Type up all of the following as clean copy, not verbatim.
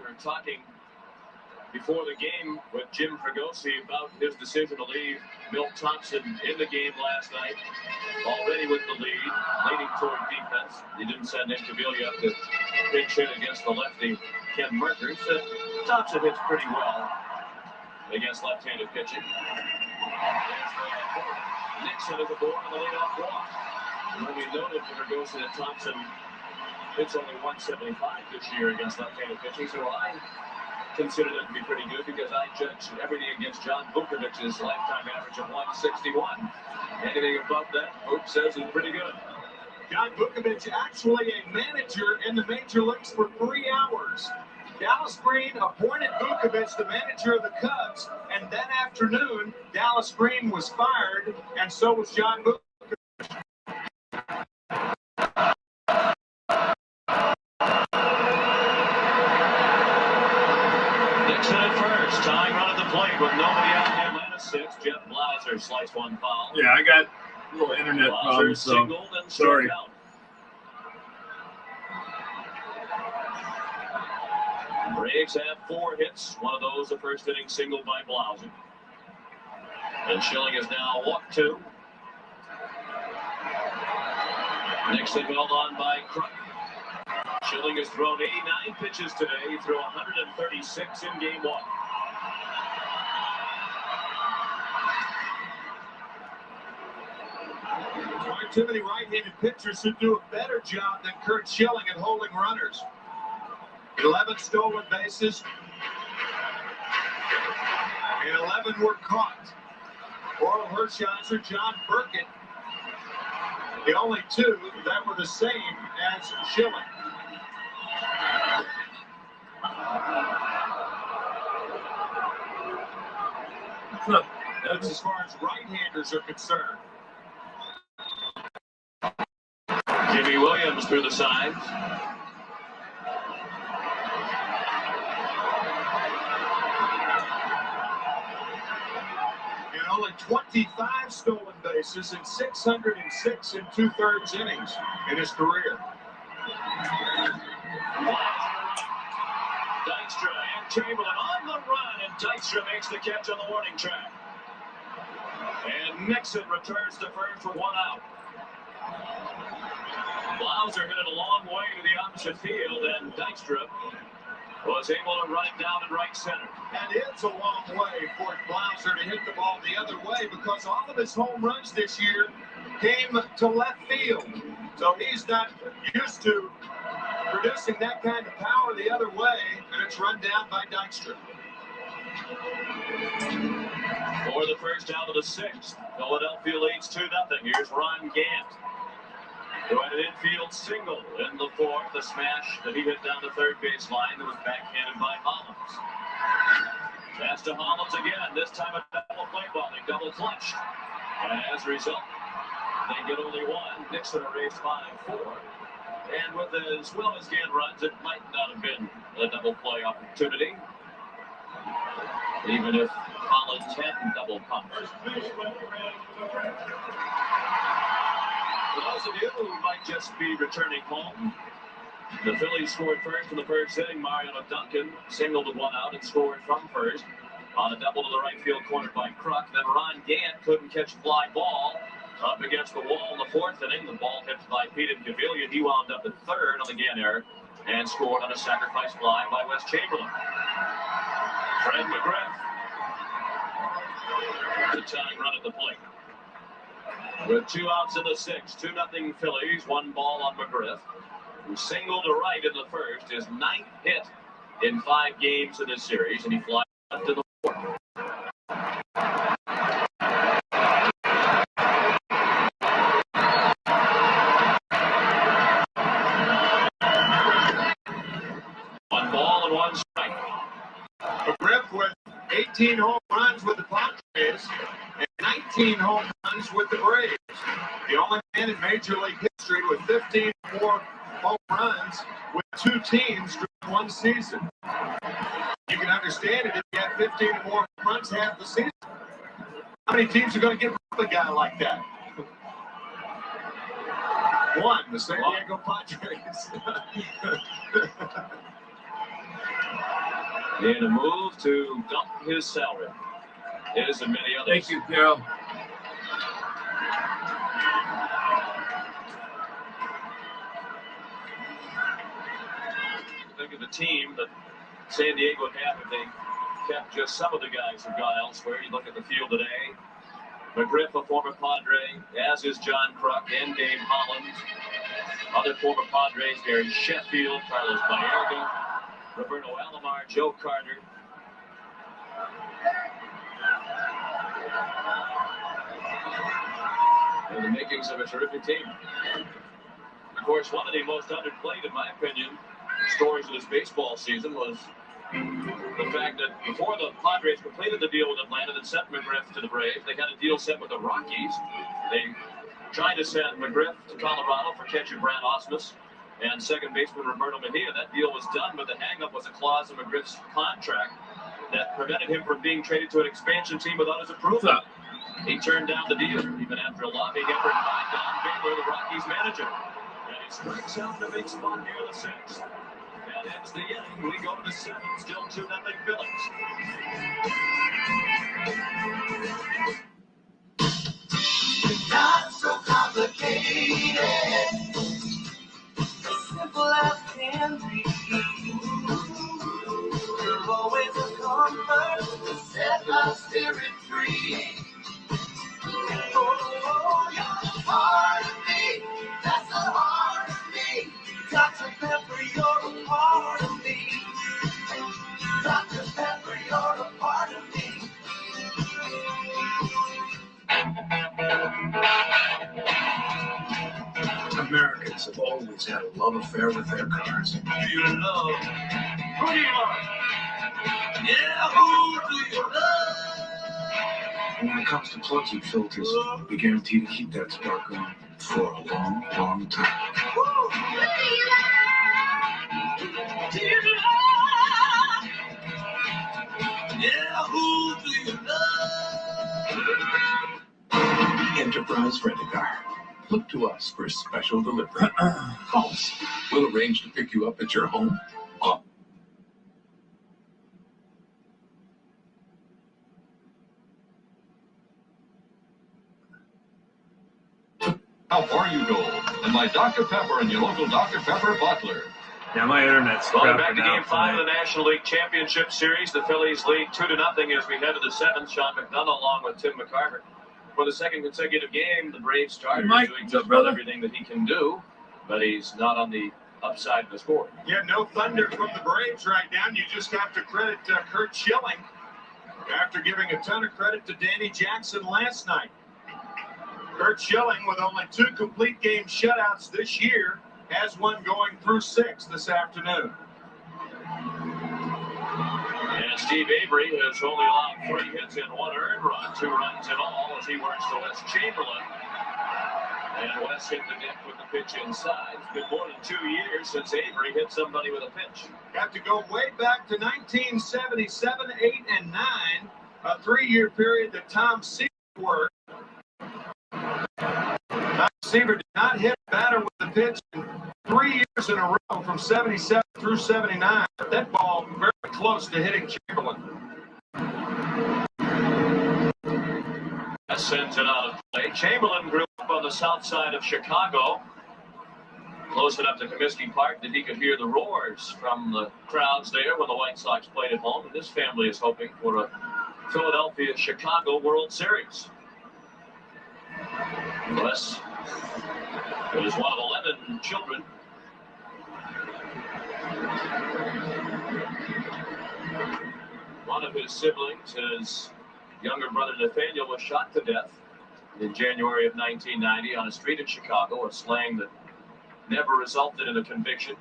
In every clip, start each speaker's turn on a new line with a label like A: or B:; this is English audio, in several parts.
A: were talking before the game with Jim Fregosi about his decision to leave Milt Thompson in the game last night, already with the lead, leaning toward defense. He didn't send in Cavilla up to pinch hit against the lefty Ken Merker. So Thompson hits pretty well against left-handed pitching. Nixon is aboard on the leadoff walk. And when we noted for Fregosi that Thompson hits only 175 this year against left-handed pitching, so I consider that to be pretty good because I judge everything against John Vukovic's lifetime average of 161. Anything above that, Vuk says is pretty good.
B: John Vukovic actually a manager in the major leagues for 3 hours. Dallas Green appointed Vukovic the manager of the Cubs, and that afternoon, Dallas Green was fired, and so was John Vukovic.
A: Nixon at first, tying run at the plate with nobody out in Atlanta 6. Jeff Blauser sliced one foul.
C: Yeah, I got a little internet problems, so
A: signaled and sorry. Out. Braves have 4 hits. One of those, the first inning single by Blauser. And Schilling is now walked 2. Nixon held on by Kruk. Schilling has thrown 89 pitches today. He threw 136 in game 1.
B: There are too many right-handed pitchers who do a better job than Curt Schilling at holding runners. 11 stolen bases, and 11 were caught. Orel Hershiser, John Burkett, the only 2 that were the same as Schilling. That's as far as right-handers are concerned.
A: Jimmy Williams through the sides.
B: Only 25 stolen bases and 606 and 2/3 innings in his career.
A: Dykstra and Chamberlain on the run, and Dykstra makes the catch on the warning track. And Nixon returns to first with 1 out. Blauser hit it a long way to the opposite field, and Dykstra was able to run it down in right center.
B: And it's a long way for Blauser to hit the ball the other way because all of his home runs this year came to left field. So he's not used to producing that kind of power the other way, and it's run down by Dykstra.
A: For the first out of the 6th, Philadelphia leads 2-0. Here's Ron Gant, who had an infield single in the 4th, a smash that he hit down the third base line that was backhanded by Hollins. Pass to Hollins again, this time a double play ball, they double clutched. And as a result, they get only 1. Nixon erased 5-4. And with as well as Gant runs, it might not have been a double play opportunity, even if Hollins hadn't double pumped. For those of you who might just be returning home, the Phillies scored first in the first inning. Mariano Duncan singled with 1 out and scored from first on a double to the right field corner by Kruk. Then Ron Gant couldn't catch a fly ball up against the wall in the 4th inning. The ball hit by Pete Cavilla. He wound up at third on the Gant error and scored on a sacrifice fly by Wes Chamberlain. Fred McGriff, the tying run at the plate. With 2 outs in the 6th, 2-0 Phillies, 1 ball on McGriff, who singled to right in the 1st, his 9th hit in 5 games in this series, and he flies up to the 4th. One ball and 1 strike.
B: McGriff with 18 home runs with the Padres and 19 home runs with the Braves. The only man in Major League history with 15 more home runs with 2 teams during 1 season. You can understand it if you have 15 or more home runs half the season. How many teams are going to give up a guy like that? 1, the San Diego Padres.
A: in a move to dump his salary. His and many others.
C: Thank you, Carol.
A: Think of the team that San Diego would have if they kept just some of the guys who've gone elsewhere. You look at the field today. McGriff, a former Padre, as is John Kruk and Dave Holland. Other former Padres, Gary Sheffield, Carlos Baerga, Roberto Alomar, Joe Carter. And the makings of a terrific team. Of course, one of the most underplayed, in my opinion, stories of this baseball season was the fact that before the Padres completed the deal with Atlanta that sent McGriff to the Braves, they had a deal set with the Rockies. They tried to send McGriff to Colorado for catcher Brad Ausmus and second baseman Roberto Mejia. That deal was done, but the hang-up was a clause in McGriff's contract that prevented him from being traded to an expansion team without his approval. He turned down the deal, even after a lobbying effort by Don Baylor, the Rockies manager. And he strikes out in a big spot near the sixth. That ends the inning. We go to the seventh, still 2-0 Phillies.
D: Not so complicated, as simple as can be. You're always a comfort to set my spirit free. Oh, you're a part of me, that's the heart of me. Dr. Pepper, you're a part of me. Dr. Pepper, you're a part of me.
E: Americans have always had a love affair with their cars.
D: Do you love? Who do you love? Yeah, who do you love?
E: And when it comes to plugs and filters, we guarantee to keep that spark on for a long, long time.
D: Who do you love? Yeah, who do you love?
E: Enterprise Rent-A-Car. Look to us for special delivery. Call us. We'll arrange to pick you up at your home.
B: How far you go, and my Dr. Pepper and your local Dr. Pepper Butler.
C: Yeah, my internet's
A: Going
C: crapping
A: back to
C: out
A: Game 5 of
C: tonight.
A: the National League Championship Series, the Phillies lead 2-0 as we head to the seventh. Sean McDonough along with Tim McCarver. For the second consecutive game, the Braves starter is
C: Mike,
A: doing
C: what's
A: just
C: up, brother?
A: about everything that he can do, but he's not on the upside of the score.
B: Yeah, no thunder from the Braves right now. You just have to credit Kurt Schilling after giving a ton of credit to Danny Jackson last night. Kurt Schilling, with only 2 complete game shutouts this year, has one going through 6 this afternoon.
A: And Steve Avery has only allowed 3 hits and 1 earned run, 2 runs in all as he works to Wes Chamberlain. And Wes hit the deck with the pitch inside. It's been more than 2 years since Avery hit somebody with a pitch.
B: Have to go way back to 1977, 8, and 9, a 3-year period that Tom Seaver worked. Tom Seaver did not hit a batter with the pitch in 3 years in a row from 77 through 79. That ball very close to hitting Chamberlain.
A: That sends it out of play. Chamberlain grew up on the south side of Chicago, close enough to Comiskey Park that he could hear the roars from the crowds there when the White Sox played at home. And this family is hoping for a Philadelphia-Chicago World Series. Wes was one of 11 children. One of his siblings, his younger brother Nathaniel, was shot to death in January of 1990 on a street in Chicago, a slaying that never resulted in a conviction.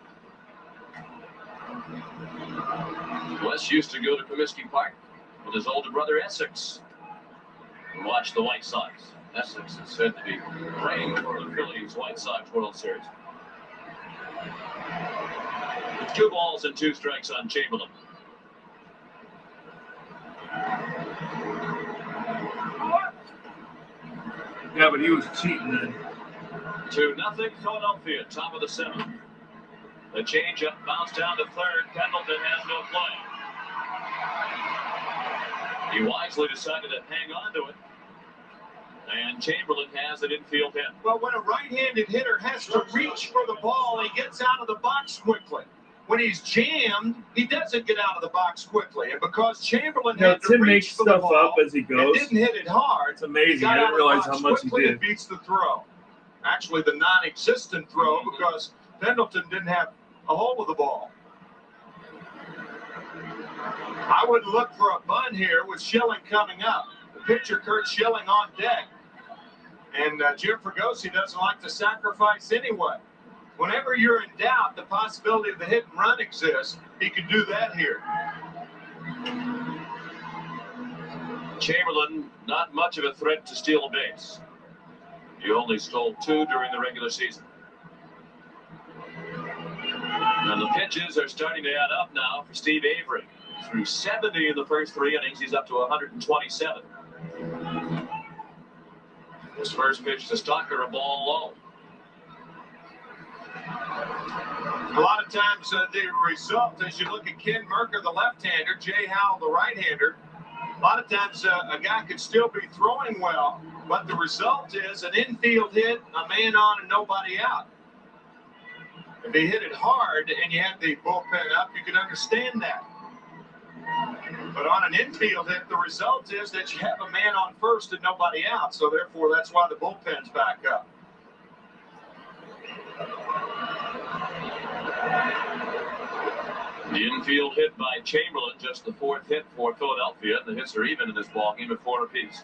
A: Wes used to go to Comiskey Park with his older brother Essex and watch the White Sox. Essex is said to be praying for the Phillies White Sox World Series. 2 balls and 2 strikes on Chamberlain.
C: Yeah, but he was cheating then.
A: 2-0 Philadelphia, top of the 7th. The changeup bounced down to third. Pendleton has no play. He wisely decided to hang on to it. And Chamberlain has an infield hit.
B: Well, when a right-handed hitter has to reach for the ball, he gets out of the box quickly. When he's jammed, he doesn't get out of the box quickly. And because Chamberlain had to
C: Tim
B: reach
C: makes
B: for the
C: stuff
B: ball
C: up as he
B: and
C: goes.
B: didn't hit it hard,
C: It's amazing.
B: he got
C: I
B: out
C: didn't
B: of the
C: realize
B: box
C: how much he
B: quickly
C: did.
B: and beats the throw. Actually, the non-existent throw because Pendleton didn't have a hold of the ball. I would look for a bunt here with Schilling coming up. The pitcher, Kurt Schilling, on deck. And Jim Fregosi doesn't like to sacrifice anyway. Whenever you're in doubt, the possibility of the hit and run exists. He could do that here.
A: Chamberlain, not much of a threat to steal a base. He only stole 2 during the regular season. And the pitches are starting to add up now for Steve Avery. Through 70 in the first 3 innings, he's up to 127. His first pitch to Stocker, a ball low.
B: A lot of times the result, as you look at Ken Merker, the left-hander, Jay Howell, the right-hander, a lot of times a guy could still be throwing well, but the result is an infield hit, a man on and nobody out. If they hit it hard and you had the bullpen up, you could understand that. But on an infield hit, the result is that you have a man on first and nobody out. So therefore, that's why the bullpen's back up.
A: The infield hit by Chamberlain, just the 4th hit for Philadelphia. The hits are even in this ballgame at 4 apiece.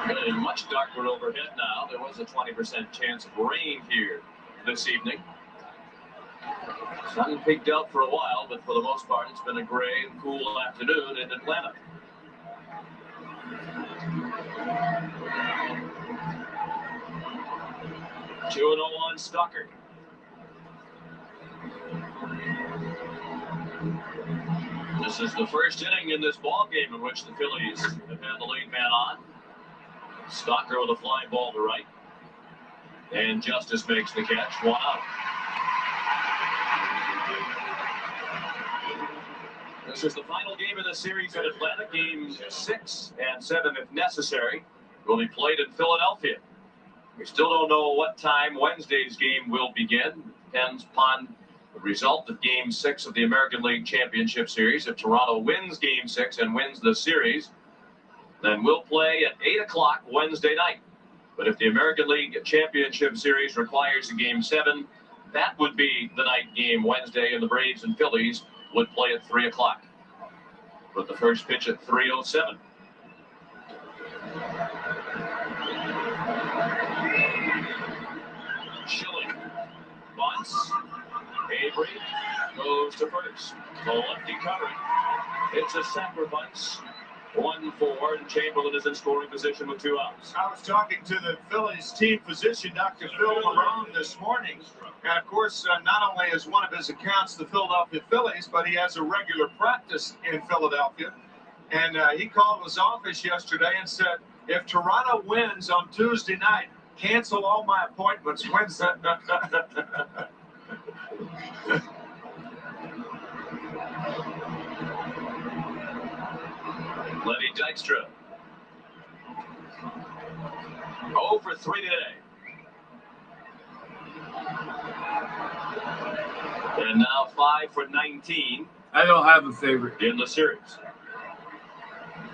A: Getting much darker overhead now. There was a 20% chance of rain here this evening. Sun peaked out for a while, but for the most part, it's been a gray and cool afternoon in Atlanta. Two 2-0 on Stocker. This is the first inning in this ball game in which the Phillies have had the lead man on. Stocker with a fly ball to right. And Justice makes the catch. 1 out. This is the final game of the series in Atlanta. Game 6 and 7, if necessary, will be played in Philadelphia. We still don't know what time Wednesday's game will begin. Depends upon the result of Game 6 of the American League Championship Series. If Toronto wins Game 6 and wins the series, then we'll play at 8 o'clock Wednesday night. But if the American League Championship Series requires a Game 7, that would be the night game Wednesday, and the Braves and Phillies would play at 3 o'clock. With the first pitch at 3:07. Schilling bunts. Avery goes to first. The lefty covering. It's a sacrifice. 1-4, and Chamberlain is in scoring position with 2 outs.
B: I was talking to the Phillies team physician, Dr. Phil Marone, this morning. And, of course, not only is one of his accounts the Philadelphia Phillies, but he has a regular practice in Philadelphia. And he called his office yesterday and said, if Toronto wins on Tuesday night, cancel all my appointments Wednesday.
A: Lenny Dykstra. 0 for 3 today. And now 5 for 19
C: I don't have a favorite.
A: in the series.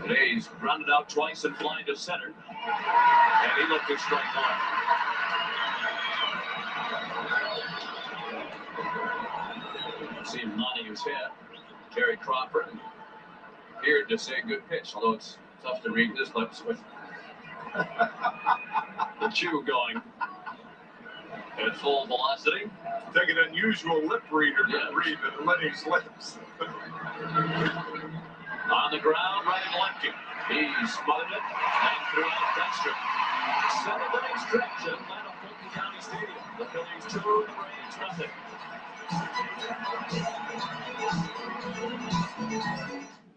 A: Today he's grounded out twice and flying to center. And he looked at strike 1. See him nodding his head. Terry Crawford appeared to say good pitch, although it's tough to read his lips with the chew going at full velocity.
B: Take an unusual lip reader to
A: Yeah.
B: read Lenny's lips.
A: On the ground, right and lefty. He spotted it and threw out Dykstra. 7-inning stretch at Atlanta Fulton County Stadium. The Phillies 2, the Braves nothing.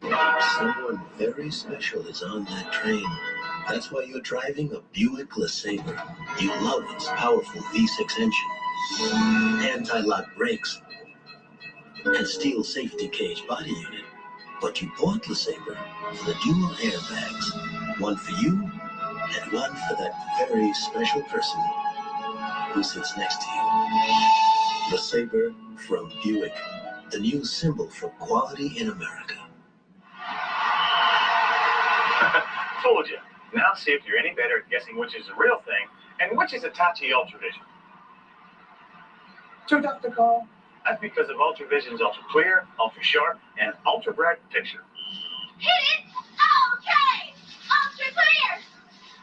F: Someone very special is on that train. That's why you're driving a Buick LeSabre. You love its powerful V6 engine, anti-lock brakes, and steel safety cage body unit. But you bought LeSabre for the dual airbags. One for you, and one for that very special person who sits next to you. LeSabre from Buick, the new symbol for quality in America.
G: Fooled you. Now see if you're any better at guessing which is the real thing and which is Hitachi Ultravision. Too tough to call? That's because of Ultravision's ultra clear, ultra sharp, and ultra bright picture.
D: Hit it! Okay! Ultra clear!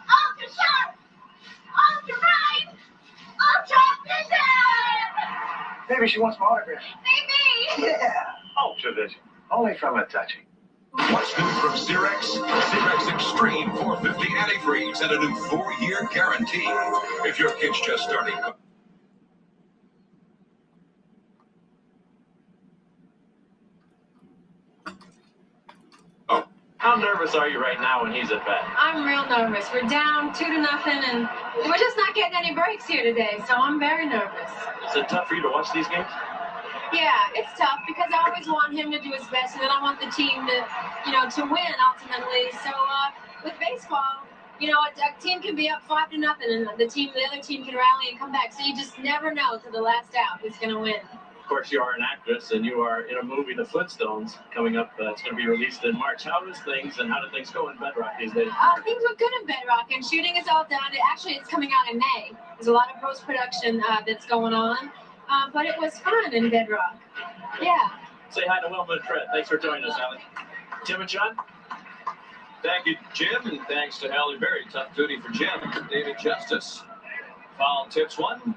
D: Ultra sharp! Ultra bright! Ultra vision!
G: Maybe she wants my autograph.
D: Maybe!
G: Yeah! Ultravision. Only from Hitachi.
B: What's new from Xerox? Xerox Extreme 450 antifreeze and a new 4-year guarantee. If your kid's just starting.
A: How nervous are you right now when he's at bat?
H: I'm real nervous. We're down 2-0, and we're just not getting any breaks here today, so I'm very nervous.
A: Is it tough for you to watch these games?
H: Yeah, it's tough because I always want him to do his best, and then I want the team to win ultimately. So with baseball, a team can be up 5-0, and the other team can rally and come back. So you just never know to the last out who's going to win.
A: Of course, you are an actress, and you are in a movie, The Flintstones, coming up. It's going to be released in March. How did things go in Bedrock these days?
H: Things look good in Bedrock, and shooting is all done. It's coming out in May. There's a lot of post-production that's going on, but it was fun in Bedrock. Yeah.
A: Say hi to Wilma and Fred. Thanks for joining us, Allie. Jim and John? Thank you, Jim, and thanks to Halle Berry. Tough duty for Jim. David Justice. Foul tips one.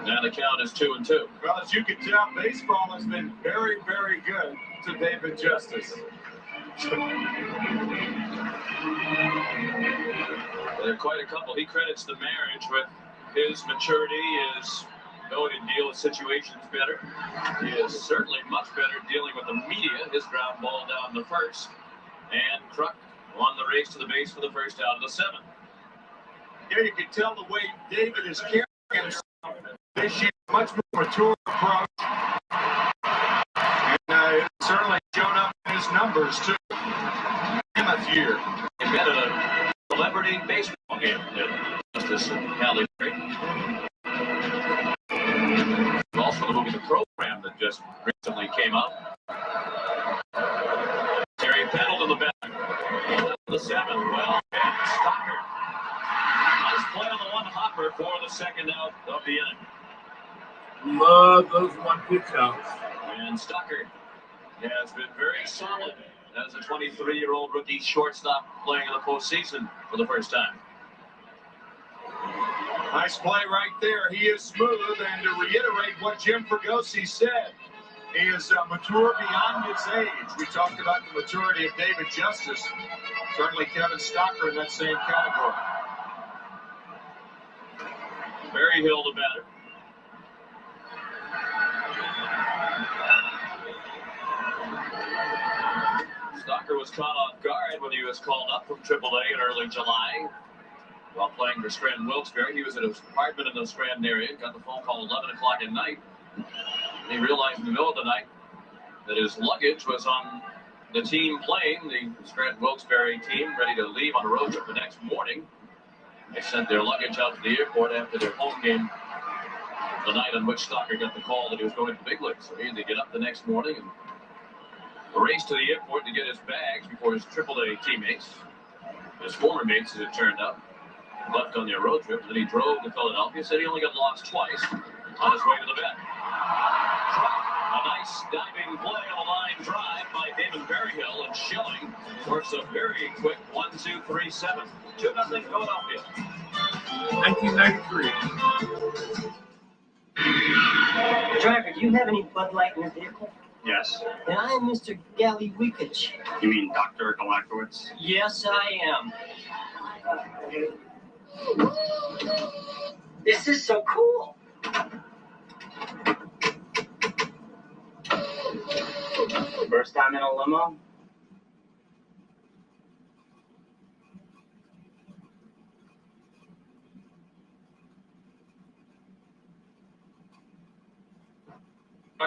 A: Now the count is 2-2.
B: Well, as you can tell, baseball has been very, very good to David Justice.
A: There are quite a couple. He credits the marriage with his maturity, his ability to deal with situations better. He is certainly much better dealing with the media. His ground ball down the first. And Kruk won the race to the base for the first out of the 7th.
B: Yeah, you can tell the way David is carrying himself this year, much more mature approach. And it's certainly shown up in his numbers, too. Mammoth year.
A: He met at a celebrity baseball game. Justice and Halle Berry. Also the movie The Program that just recently came out. Terry Pendle to the back. The 7th, well, and Stocker. Nice play on the one hopper for the second out of the inning.
C: Love those one pitch outs.
A: And Stocker has been very solid as a 23-year-old rookie shortstop playing in the postseason for the first time.
B: Nice play right there. He is smooth, and to reiterate what Jim Fregosi said, he is mature beyond his age. We talked about the maturity of David Justice. Certainly Kevin Stocker in that same category.
A: Barry Hill, the batter. Stocker was caught off guard when he was called up from AAA in early July. While playing for Scranton Wilkes-Barre, he was at his apartment in the Scranton area, got the phone call 11 o'clock at night. He realized in the middle of the night that his luggage was on the team plane, the Scranton Wilkes-Barre team, ready to leave on a road trip the next morning. They sent their luggage out to the airport after their home game the night on which Stocker got the call that he was going to the big leagues. So he had to get up the next morning and race to the airport to get his bags before his AAA teammates, his former mates as it turned out, left on their road trip. Then he drove to Philadelphia, said he only got lost twice on his way to the bed. A nice diving play on a line drive by Damon Berryhill, and Schilling works a very quick 1-2-3-7. 2-0 Philadelphia.
C: 1993.
I: Driver, do you have any Bud Light in your vehicle?
G: Yes.
I: And I am Mr. Galliwikich.
G: You mean Dr. Galakowitz?
I: Yes, I am. This is so cool. First time in a limo?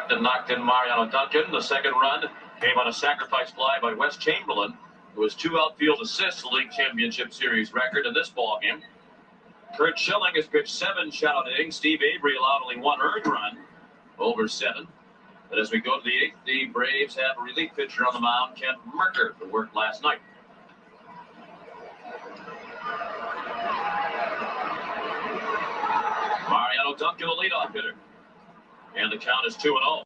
A: that knocked in Mariano Duncan. The second run came on a sacrifice fly by Wes Chamberlain, who has 2 outfield assists, the league championship series record in this ballgame. Kurt Schilling has pitched 7 shutout innings. Steve Avery allowed only 1 earned run over 7. But as we go to the 8th, the Braves have a relief pitcher on the mound, Kent Merker, who worked last night. Mariano Duncan, the leadoff hitter. And the count is 2-0.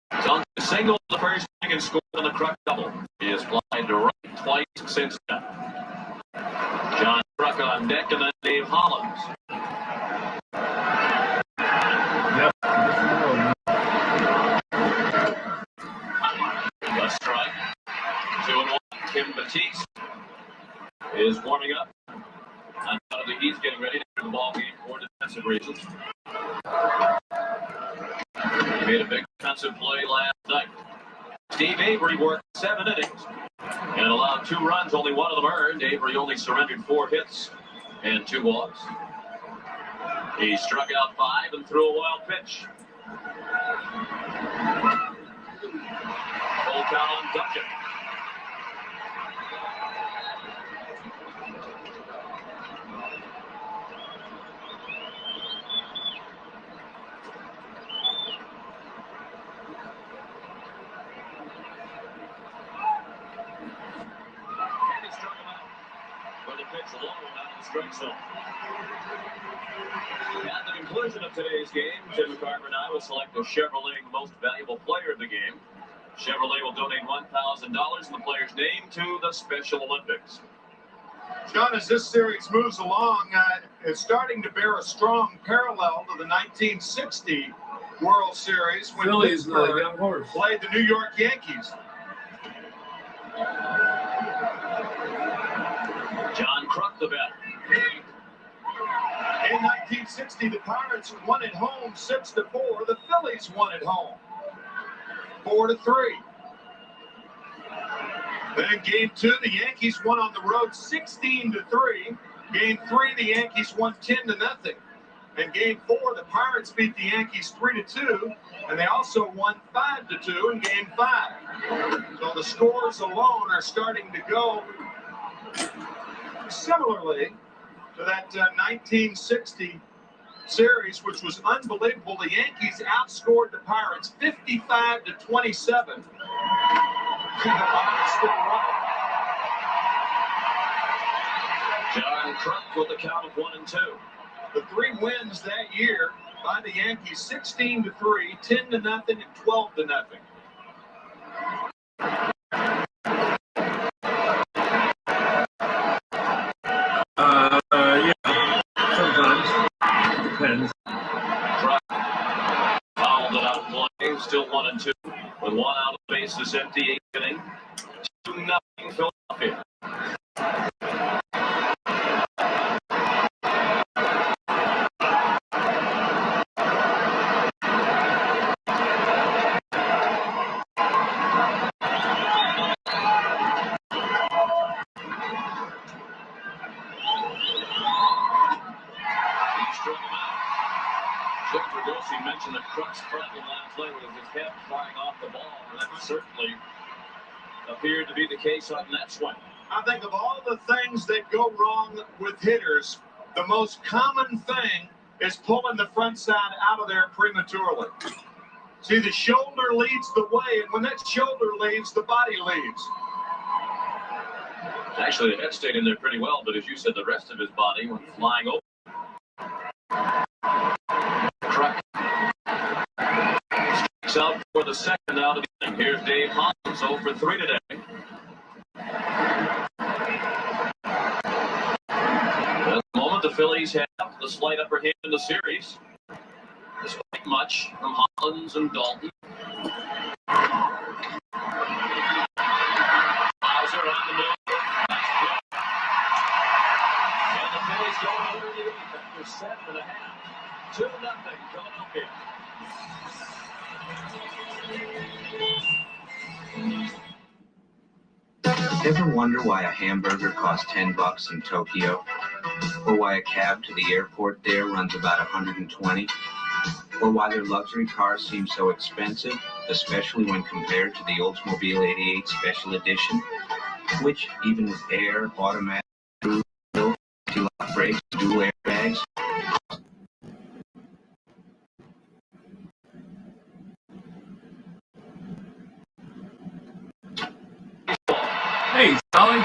A: Duncan singled the first inning and scored on the Kruk double. He has flied to right twice since then. John Kruk on deck, and then Dave Hollins.
C: Yep.
A: A strike. 2-1. Kim Batiste is warming up. Undoubtedly, he's getting ready to enter the ball game for defensive reasons. He made a big defensive play last night. Steve Avery worked 7 innings and allowed 2 runs, only 1 of them earned. Avery only surrendered 4 hits and 2 walks. He struck out 5 and threw a wild pitch. Full count on Duncan. Pitch low out of the strike zone. At the conclusion of today's game, Tim McCarver and I will select the Chevrolet Most Valuable Player of the game. Chevrolet will donate $1,000 in the player's name to the Special Olympics.
B: John, as this series moves along, it's starting to bear a strong parallel to the 1960 World Series when
C: Phillies
B: Pittsburgh played the New York Yankees.
A: John Kruk, the batter.
B: In 1960, the Pirates won at home 6-4. The Phillies won at home 4-3. Then in Game 2, the Yankees won on the road 16-3. Game 3, the Yankees won 10-0. In Game 4, the Pirates beat the Yankees 3-2, and they also won 5-2 in Game 5. So the scores alone are starting to go similarly to that 1960 series, which was unbelievable. The Yankees outscored the Pirates 55-27.
A: John Kruk with the count of 1-2.
B: The 3 wins that year by the Yankees: 16-3, 10-0, and 12-0.
C: Depends.
A: Fouled it out play, still 1-2. With 1 out of bases empty, 8th inning. 2-0 Philadelphia. He mentioned the Kruk's problem last play was his head flying off the ball, and that certainly appeared to be the case on that swing.
B: I think of all the things that go wrong with hitters, the most common thing is pulling the front side out of there prematurely. See, the shoulder leads the way, and when that shoulder leaves, the body leaves.
A: Actually, the head stayed in there pretty well, but as you said, the rest of his body went flying over. Kruk strikes out for the second out of the inning. Here's Dave Hollins, 0 for 3 today. At the moment, the Phillies have the slight upper hand in the series, despite much from Hollins and Dalton. Bowser on the move. And the Phillies go over the 8th after 7.5. 2-0 Philadelphia.
J: Ever wonder why a hamburger costs $10 in Tokyo? Or why a cab to the airport there runs about $120? or why their luxury cars seem so expensive, especially when compared to the Oldsmobile 88 Special Edition, which, even with air, automatic, anti-lock brakes, dual airbags,
C: Hey, Charlie.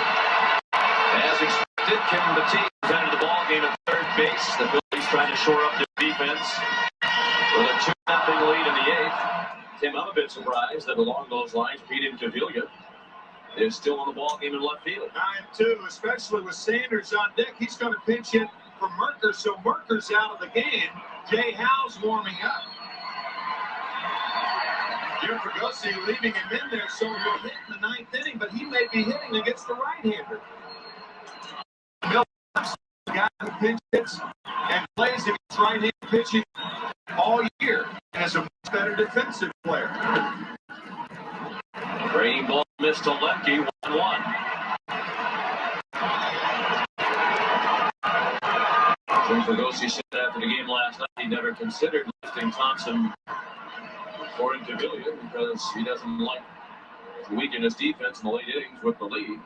A: As expected, Kim Batiste entered the ball game at third base. The Phillies trying to shore up their defense with a 2-0 lead in the eighth. Tim, I'm a bit surprised that along those lines, Pete Incaviglia is still on the ball game in left field.
B: I am too, especially with Sanders on deck. He's going to pinch hit for Merker, so Merker's out of the game. Jay Howe's warming up. Jim Fregosi leaving him in there, so he'll hit in the ninth inning, but he may be hitting against the right-hander. Bill Thompson, the guy who pinch hits and plays against right-handed pitching all year, and is a much better defensive player.
A: Breaking ball missed to Lemke, 1-1. Jim Fregosi said after the game last night he never considered lifting Thompson for Incaviglia because he doesn't like to weaken his defense in the late innings with the lead.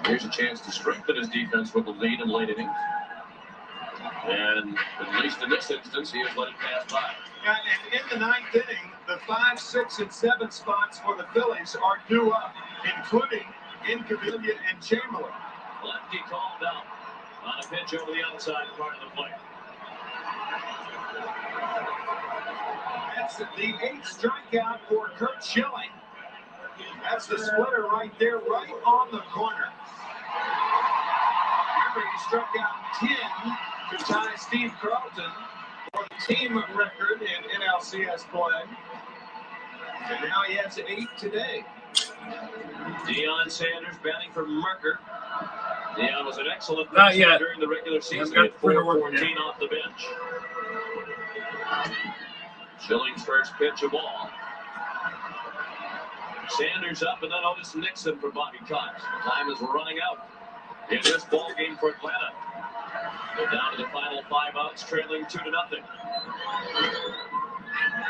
A: Here's a chance to strengthen his defense with the lead in late innings. And at least in this instance, he has let it pass by.
B: Yeah, and in the ninth inning, the 5, 6, and 7 spots for the Phillies are due up, including Incaviglia and Chamberlain.
A: Lefty called out on a pitch over the outside part of the plate.
B: That's the 8th strikeout for Curt Schilling. That's the splitter right there, right on the corner. Remember, he struck out 10 to tie Steve Carlton for the team record in NLCS play. And now he has 8 today.
A: Deion Sanders batting for Merker. Deion was an excellent
C: Not yet.
A: during the regular season
C: got
A: at
C: the printer working
A: 4-14 off the bench. Schilling's first pitch of ball. Sanders up, and then Otis Nixon for Bobby Cox. Time is running out in this ball game for Atlanta. They're down to the final 5 outs, trailing 2-0.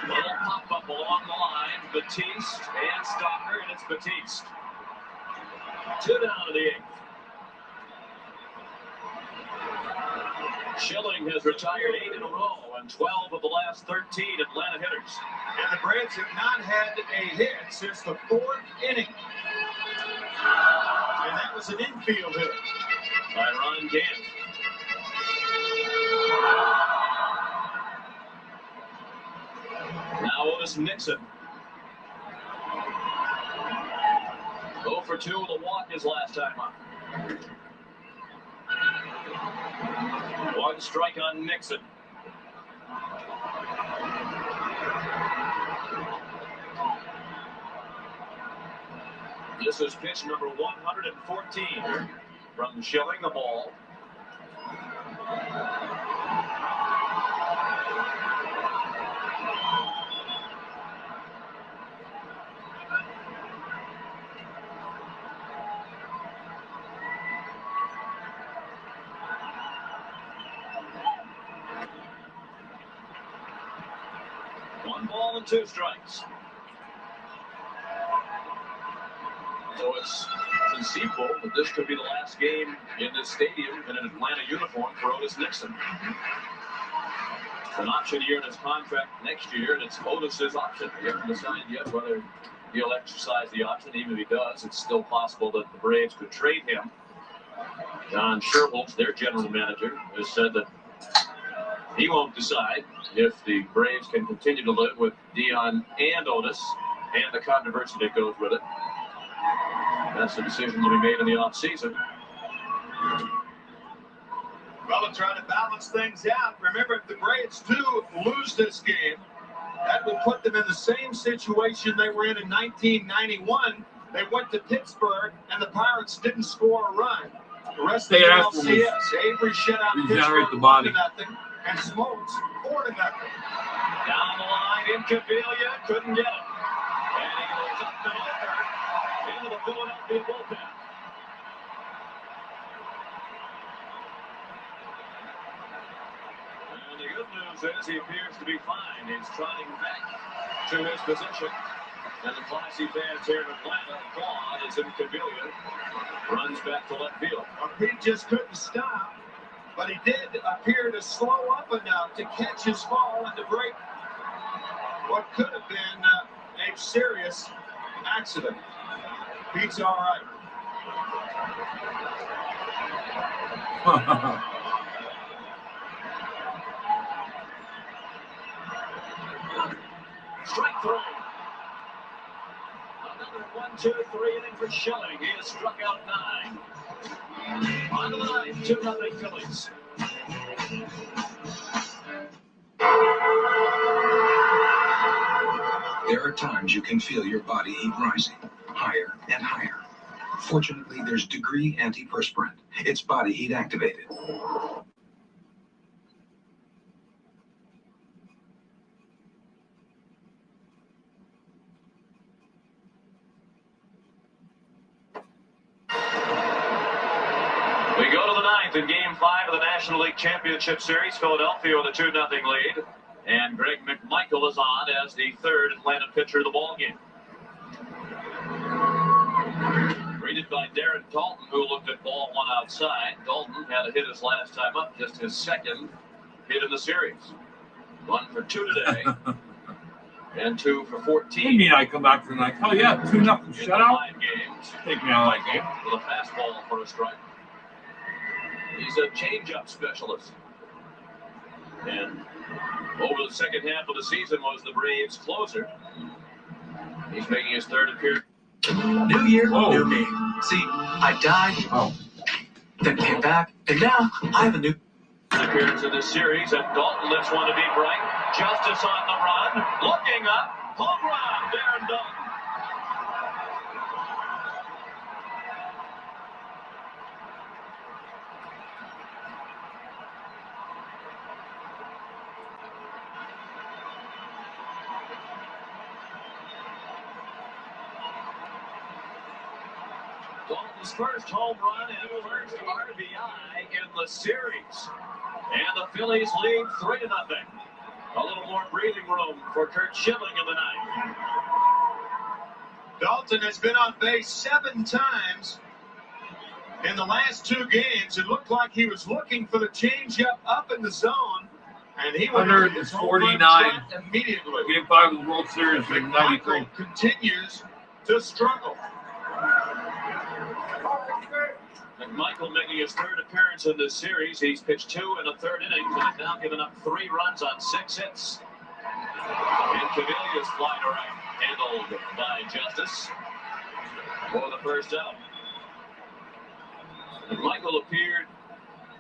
A: Little pop-up along the line. Batiste and Stalker, and it's Batiste. 2 down to the 8th. Schilling has retired 8 in a row and 12 of the last 13 Atlanta hitters.
B: And the Braves have not had a hit since the 4th inning. And that was an infield hit
A: By Ron Gant. Now Otis Nixon. 0 for 2 with a walk his last time up. 1 strike on Nixon. This is pitch number 114 from Schilling, the ball. One ball and 2 strikes. So it's conceivable that this could be the last game in this stadium in an Atlanta uniform for Otis Nixon. It's an option year in his contract next year, and it's Otis's option. He hasn't decided yet whether he'll exercise the option. Even if he does, it's still possible that the Braves could trade him. John Sherholtz, their general manager, has said that he won't decide if the Braves can continue to live with Deion and Otis and the controversy that goes with it. That's the decision to be made in the offseason.
B: Well, they're trying to balance things out. Remember, if the Braves do lose this game, that will put them in the same situation they were in 1991. They went to Pittsburgh, and the Pirates didn't score a run. The rest of the LCS, Avery shut out Pittsburgh 1-0, and Smoltz 4-0.
A: Down the line, Incaviglia couldn't get it. And he goes up and over into the Philadelphia bullpen. And the good news says he appears to be fine. He's trotting back to his position. And the Classy fans here in Atlanta applaud as Incavilia runs back to left field.
B: Pete just couldn't stop, but he did appear to slow up enough to catch his fall and to break what could have been a serious accident. Pete's all right.
A: Strike three. Another 1-2-3 inning for Schilling. He has struck out 9. On to the ninth, 2-0 Phillies.
E: There are times you can feel your body heat rising, higher and higher. Fortunately, there's Degree Antiperspirant. It's body heat activated.
A: We go to the ninth in Game 5 of the National League Championship Series. Philadelphia with a 2-0 lead. And Greg McMichael is on as the third Atlanta pitcher of the ballgame. Greeted by Darren Dalton, who looked at ball one outside. Dalton had a hit his last time up, just his second hit in the series. 1 for 2 today. And 2 for 14.
C: You mean I come back tonight? Oh, yeah, 2-0 shutout.
A: 5 games.
C: Take me out of that game.
A: With a fastball for a strike. He's a changeup specialist. And over the second half of the season was the Braves' closer. He's making his third appearance.
K: New year, new me. See, I died, then came back, and now I have a new
A: appearance in this series, and Dalton lifts one to deep right. Justice on the run, looking up, home run, Darren Dalton. Dalton's first home run and first RBI in the series. And the Phillies lead 3-0. A little more breathing room for Curt Schilling in the ninth.
B: Dalton has been on base 7 times in the last 2 games. It looked like he was looking for the changeup up in the zone, and he went
C: 149
B: immediately.
C: Game 5 of the World Series in '93.
B: Continues to struggle.
A: McMichael making his third appearance in this series. He's pitched 2 in the third inning, and has now given up 3 runs on 6 hits. And Cavalia's fly to right, handled by Justice for the first out. McMichael appeared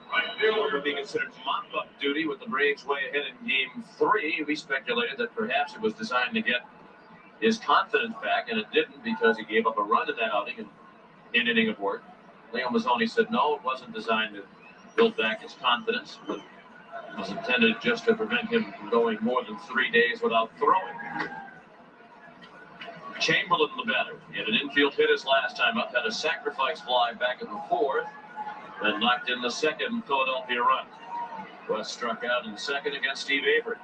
A: what would be considered mop-up duty with the Braves way ahead in Game 3. We speculated that perhaps it was designed to get his confidence back, and it didn't because he gave up a run in that outing in an inning of work. Leo Mazzoni said no, it wasn't designed to build back his confidence, but it was intended just to prevent him from going more than 3 days without throwing. Chamberlain, the batter, he had an infield hit his last time up, had a sacrifice fly back in the 4th, then knocked in the second Philadelphia run. West struck out in the second against Steve Avery.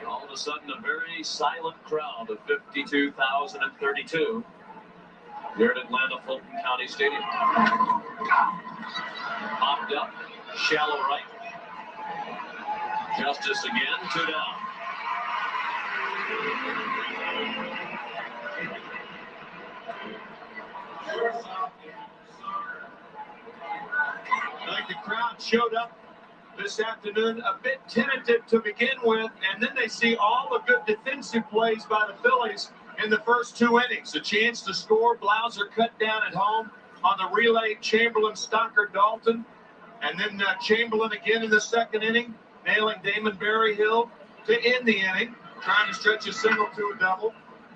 A: All of a sudden, a very silent crowd of 52,032 here at Atlanta Fulton County Stadium. Popped up, shallow right. Justice again, 2 down.
B: I think the crowd showed up this afternoon a bit tentative to begin with, and then they see all the good defensive plays by the Phillies in the first 2 innings. A chance to score, Blauser cut down at home on the relay, Chamberlain, Stocker, Dalton, and then Chamberlain again in the second inning, nailing Damon Berryhill to end the inning, trying to stretch a single to a double.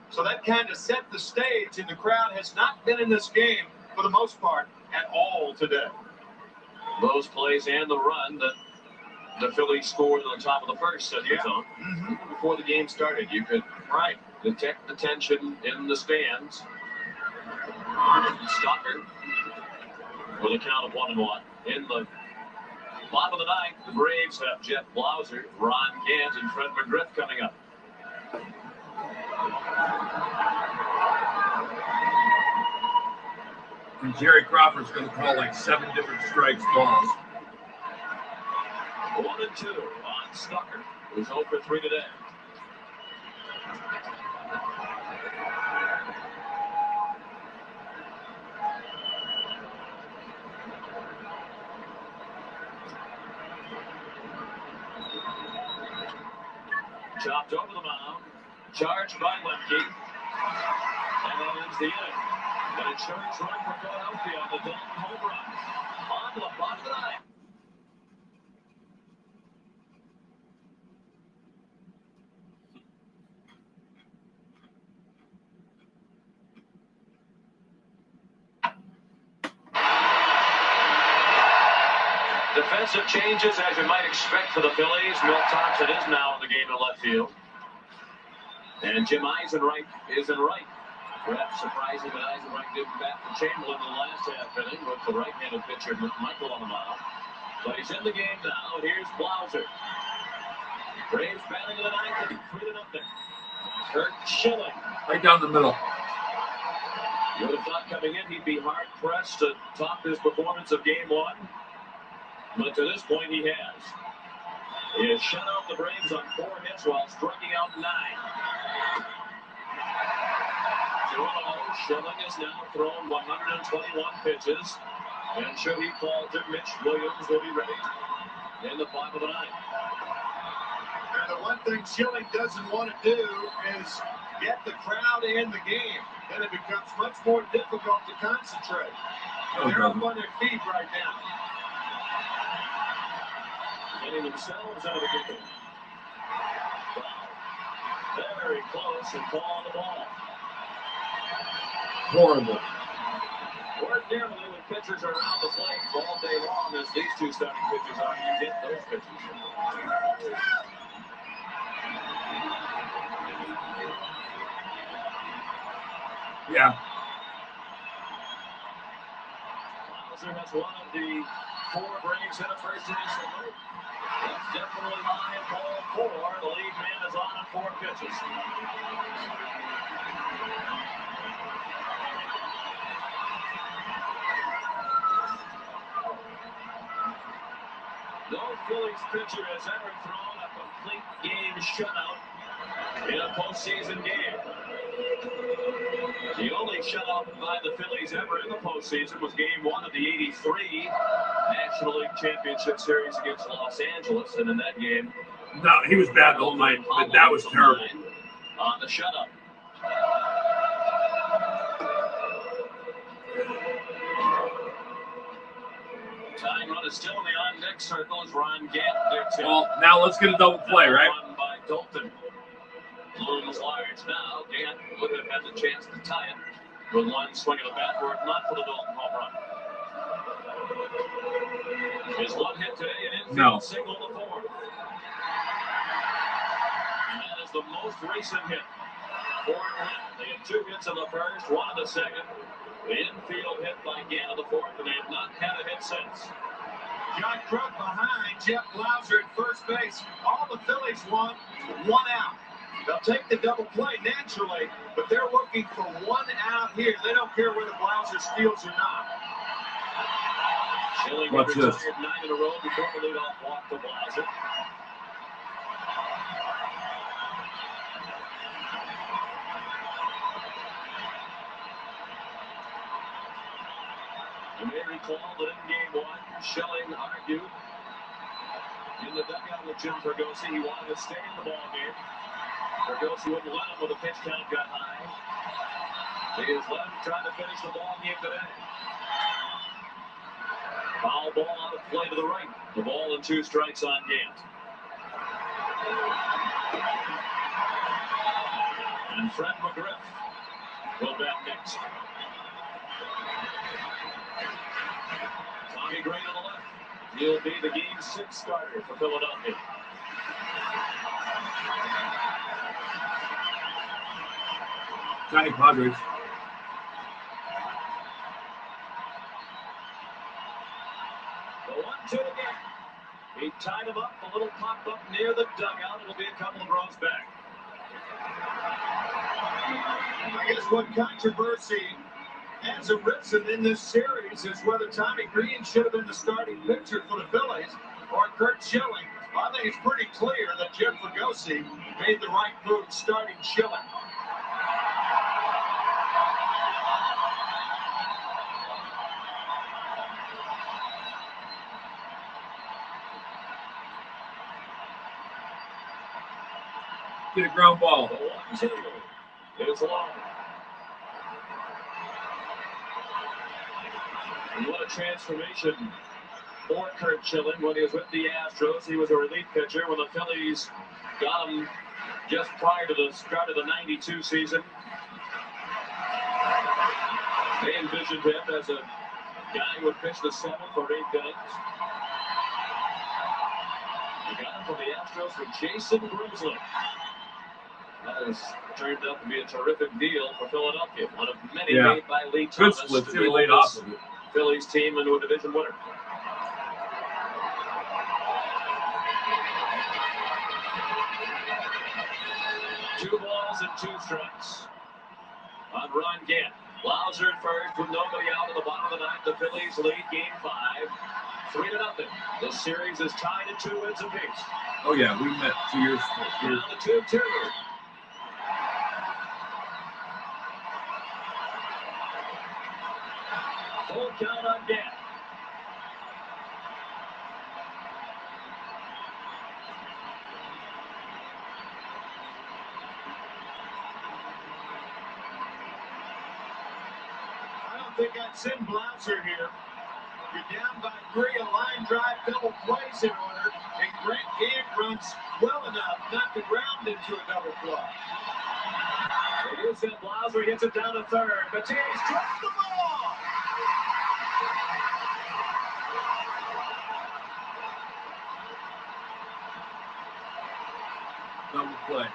B: So that kind of set the stage, and the crowd has not been in this game for the most part at all today.
A: Those plays and the run that the Phillies scored on the top of the first set the zone. Before the game started, you could detect the tension in the stands. Stalker with a count of 1-1. In the bottom of the ninth, the Braves have Jeff Blauser, Ron Gant, and Fred McGriff coming up.
C: And Jerry Crawford's going to call like 7 different strikes balls.
A: 1-2 on Stalker, who's 0 for 3 today. Chopped over the mound, charged by Lemke, and that ends the inning. An insurance run for Philadelphia on the Dalton home run. On to the bottom of the ninth. Defensive changes, as you might expect for the Phillies. Milt Thompson is now in the game in left field. And Jim Eisenreich is in right. Perhaps surprising that Eisenreich didn't bat for Chamberlain in the last half inning with the right-handed pitcher Michael on the mound. But he's in the game now. Here's Blauser. Braves batting in the ninth, 3-0. Kurt Schilling.
C: Right down the middle.
A: You would have thought coming in he'd be hard-pressed to top his performance of Game 1. But to this point, he has. He has shut out the Braves on 4 hits while striking out 9. 2-0. Schilling has now thrown 121 pitches. And should he falter, Mitch Williams will be ready in the bottom of the ninth.
B: And the one thing Schilling doesn't want to do is get the crowd in the game. Then it becomes much more difficult to concentrate. They're up on their feet right now.
A: Getting themselves out of the game. Very close and ball on the ball.
C: Horrible.
A: Ordinarily, when pitchers are around the plate all day long, as these two starting pitchers are, you get those pitches.
C: Yeah.
A: Blauser has one of the 4 Braves hit a first inning single. That's definitely high at ball 4. The lead man is on 4 pitches. No Phillies pitcher has ever thrown a complete game shutout in a postseason game. The only shutout by the Phillies ever in the postseason was Game 1 of the '83 National League Championship Series against Los Angeles, and in that game,
C: No, he was bad the whole night, but that was terrible.
A: On the shutout. Tying run is still in the on-deck circle as Ron Gant digs in.
C: Well, now let's get a double play, right?
A: Run by Dalton. Looms large now. Gant would have had the chance to tie it with one swing of the bat were it not for the Dalton home run. His one hit today, an infield single to 4. And that is the most recent hit for Atlanta. They had 2 hits in the first, 1 in the second. The infield hit by Gant in the 4th, and they have not had a hit since.
B: John Krug behind Jeff Blauser at first base. All the Phillies want is 1 out. They'll take the double play naturally, but they're looking for 1 out here. They don't care whether Blauser steals or not.
A: Schilling
C: Watch
A: retired
C: this.
A: 9 in a row before the leadoff walk to Blauser. You may recall that in Game 1, Schilling argued in the dugout with Jim Fergosi. He wanted to stay in the ball game. Fergosi wouldn't let him when the pitch count got high. He has let him try to finish the ball game today. Foul ball out of play to the right. The ball and 2 strikes on Gant. And Fred McGriff will bat next. Tommy Green on the left. He'll be the Game 6 starter for Philadelphia.
C: Johnny Padres.
A: The 1-2 again. He tied him up. A little pop up near the dugout. It'll be a couple of rows back.
B: I guess what controversy has arisen in this series is whether Tommy Green should have been the starting pitcher for the Phillies or Curt Schilling. I think it's pretty clear that Jim Fregosi made the right move starting Schilling.
C: Get a ground ball.
A: The 1-2 is long. And what a transformation for Curt Schilling when he was with the Astros. He was a relief pitcher when the Phillies got him just prior to the start of the '92 season. They envisioned him as a guy who would pitch the 7th or 8th innings. They got him from the Astros for Jason Grimsley. That has turned out to be a terrific deal for Philadelphia. One of many made by Lee Thomas.
C: Good split, too, late off of it.
A: Phillies team into a division winner. Two balls and 2 strikes on Ron Gant. Blauser at first with nobody out in the bottom of the 9th. The Phillies lead Game 5, 3-0. The series is tied at 2 wins apiece.
C: Oh yeah, we met 2 years ago.
A: Now the 2-2. Full count on Gant.
B: I don't think I'd send Blauser here. You're down by 3, a line drive, double plays in order, and Grant Gant runs well enough not to ground into a double play.
A: You said Blauser hits it down to 3rd. Matias drops the ball.
C: Double play.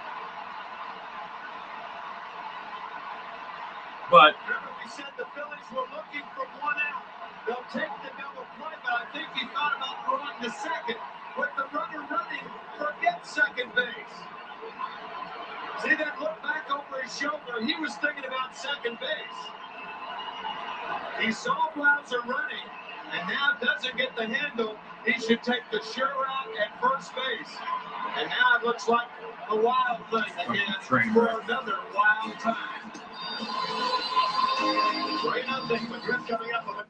C: But
B: remember, we said the Phillies were looking for 1 out. They'll take the double play, but I think he thought about throwing the 2nd. With the runner running, forget second base. See that look back over his shoulder? He was thinking about second base. He saw Blauser running, and now doesn't get the handle. He should take the sure route at first base. And now it looks like the wild thing again for another wild time. 3-0 with Griff coming up with it.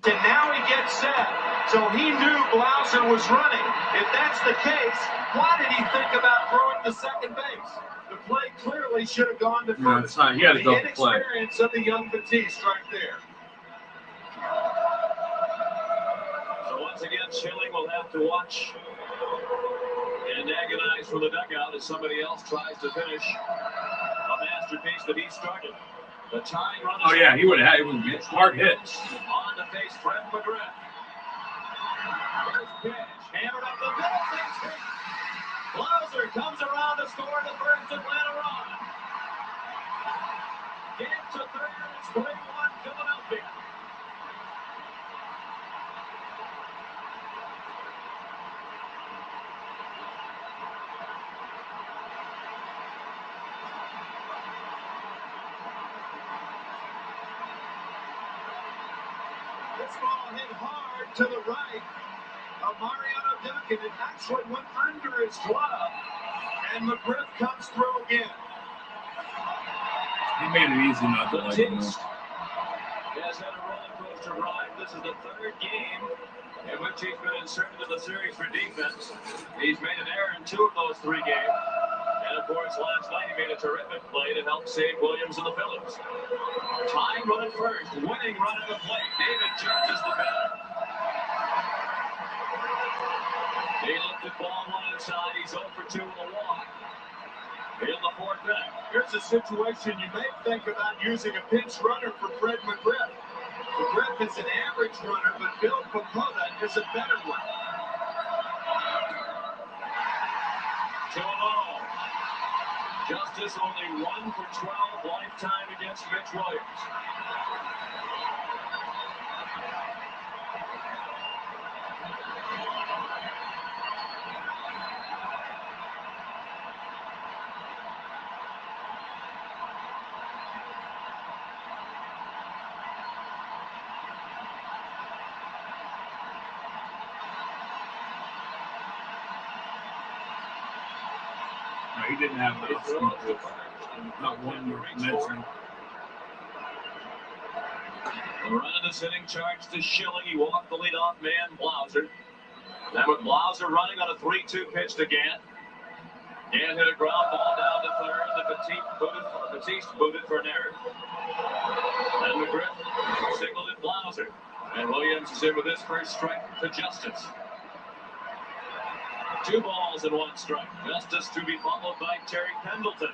B: And now he gets set. So he knew Blauser was running. If that's the case, why did he think about throwing the second base? The play clearly should have gone to first.
C: He had a double
B: The
C: play.
B: inexperience of the young Batiste right there.
A: So once again, Schilling will have to watch and agonize from the dugout as somebody else tries to finish a masterpiece that he started. The tying run.
C: Oh yeah, he would have had it. Was a smart hit.
A: On to face Fred McGriff. First pitch, hammered up the middle. Blauser comes around to score the first Atlanta run. Gant to 3rd. It's 3-1 Philadelphia.
B: This ball hit hard to the right of Mariano Duncan. It actually went under his glove. And McGriff comes through again.
C: He made it easy not to like him.
A: Has had a roller coaster ride. This is the 3rd game in which he's been inserted in the series for defense. He's made an error in 2 of those 3 games. And of course, last night he made a terrific play to help save Williams and the Phillies. Tying run at first, winning run at the plate. David Judge is the batter. He lifted ball one inside. He's 0 for 2 with a walk. In the fourth inning.
B: Here's a situation you may think about using a pinch runner for Fred McGriff. McGriff is an average runner, but Bill Pecota is a better one.
A: 2-0. Justice only 1 for 12 lifetime against Mitch Williams.
C: No, he didn't have that. Not one you mentioned.
A: The run in this inning charged to Schilling. He walked the leadoff man, Blauser. Then with Blauser running on a 3-2 pitch to Gant. Gant hit a ground ball down to third. The Batiste booted for an error. Then McGriff signaled at Blauser. And Williams is in with his first strike to Justice. 2 balls and 1 strike. Justice to be followed by Terry Pendleton.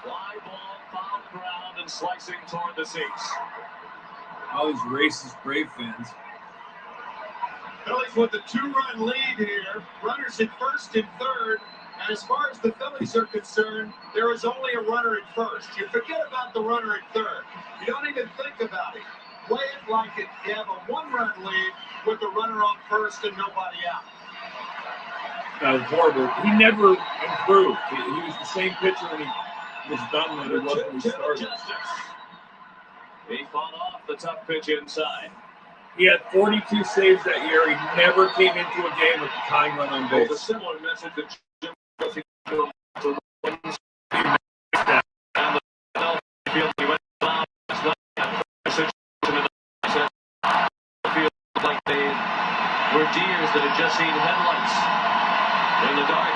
A: Fly ball, foul ground, and slicing toward the seats.
C: All these racist Brave fans.
B: Phillies with a 2-run lead here. Runners at first and third. And as far as the Phillies are concerned, there is only a runner at first. You forget about the runner at third. You don't even think about it. Play it like it. You have a 1-run lead with the runner on first and nobody out.
C: That was horrible. He never improved. He was the same pitcher when he was done when he wasn't when he started.
A: He fought off the tough pitch inside.
C: He had 42 saves that year. He never came into a game with a tying run on base.
A: A similar message that Jim Wilson like they were deers that had just seen headlights in the dark.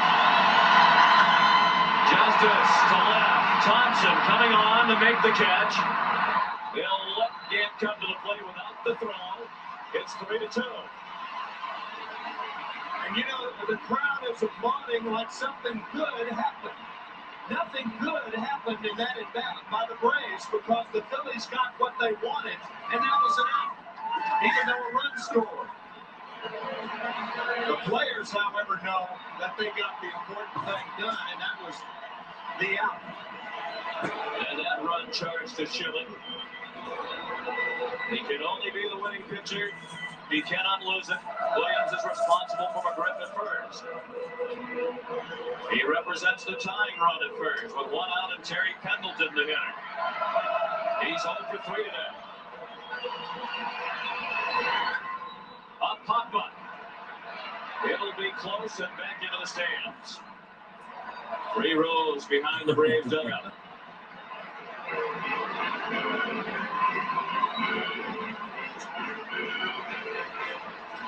A: Justice to left. Thompson coming on to make the catch. They'll let Gant come to the plate without the throw. It's 3-2.
B: And you know, the crowd is applauding like something good happened. Nothing good happened in that at-bat by the Braves because the Phillies got what they wanted, and that was an out, even though a run scored. The players, however, know that they got the important thing done, and that was the out.
A: And that run charged to Schilling. He can only be the winning pitcher. He cannot lose it. Williams is responsible for McGriff at first. He represents the tying run at first with 1 out and Terry Pendleton the hitter. He's 0 for 3 today. A pop-up. It'll be close and back into the stands. 3 rows behind the Braves dugout.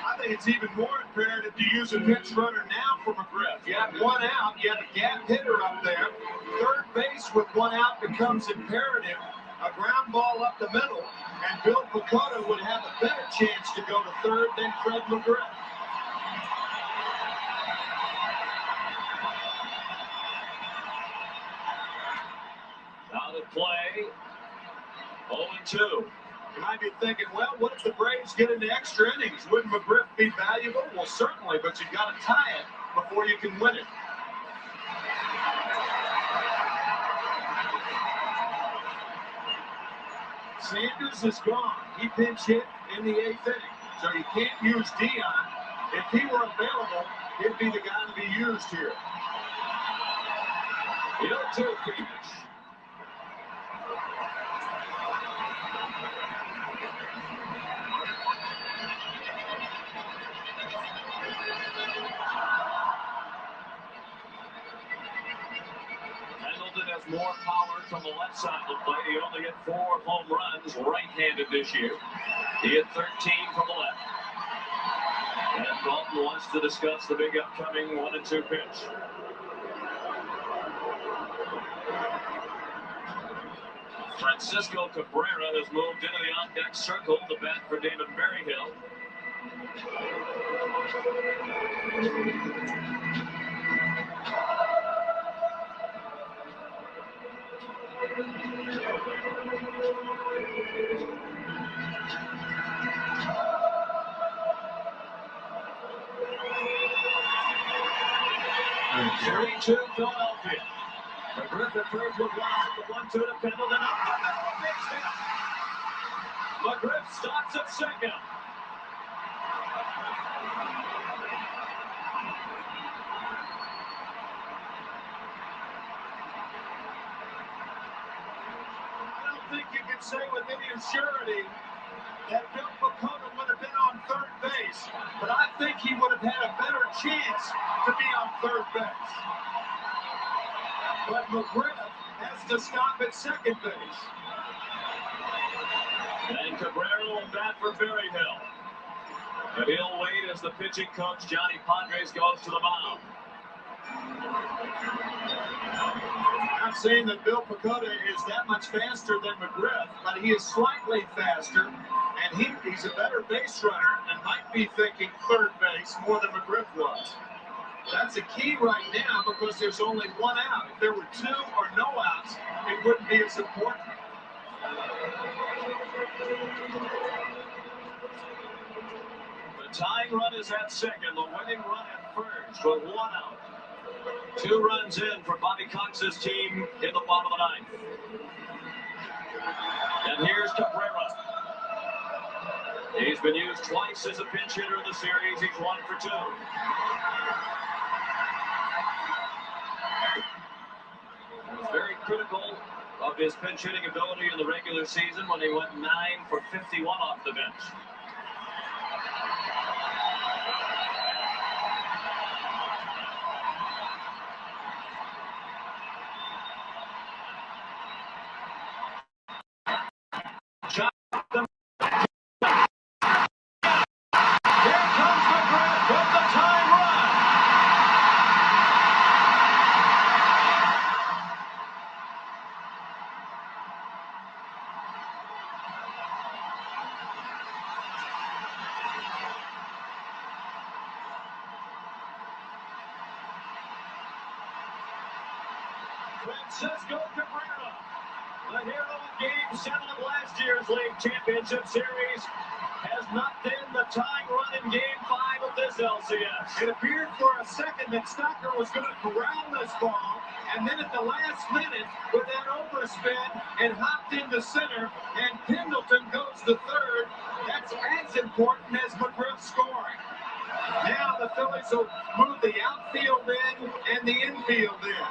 B: I think it's even more imperative to use a pinch runner now for McGriff. You have 1 out, you have a gap hitter up there. Third base with 1 out becomes imperative. A ground ball up the middle, and Bill Pecota would have a better chance to go to third than Fred McGriff.
A: Out of play, 0-2.
B: You might be thinking, well, what if the Braves get into extra innings? Wouldn't McGriff be valuable? Well, certainly, but you've got to tie it before you can win it. Sanders is gone. He pinch hit in the 8th inning, so you can't use Dion. If he were available, he'd be the guy to be used here.
A: The 0-2 finish. Has more power from the left side of the plate. He only hit 4 home runs right-handed this year. He hit 13 from the left. And Dalton wants to discuss the big upcoming 1-2 pitch. Francisco Cabrera has moved into the on-deck circle, the bat for David Berryhill. And 3-2 Philadelphia. McGriff at first with one out, the 1-2 to Pendleton. Up the middle, big hit. McGriff stops at second.
B: I don't think you can say with any surety that Bill Pecota would have been on third base, but I think he would have had a better chance to be on third base. But McGriff has to stop at second base.
A: And Cabrera will bat for Berryhill. And he'll wait as the pitching coach, Johnny Padres, goes to the mound.
B: I'm saying that Bill Pecota is that much faster than McGriff, but he is slightly faster, and he's a better base runner and might be thinking third base more than McGriff was. That's a key right now because there's only one out. If there were two or no outs, it wouldn't be as important.
A: The tying run is at second, the winning run at first with one out. 2 runs in for Bobby Cox's team in the bottom of the ninth. And here's Cabrera. He's been used twice as a pinch hitter in the series. He's 1 for 2. He was very critical of his pinch hitting ability in the regular season when he went 9 for 51 off the bench. Francisco Cabrera, the hero of Game 7 of last year's League Championship Series, has knocked in the tying run in Game 5 of this LCS.
B: It appeared for a second that Stocker was going to corral this ball, and then at the last minute, with that overspin, it hopped into center, and Pendleton goes to third. That's as important as McGriff scoring. Now the Phillies will move the outfield in and the infield in.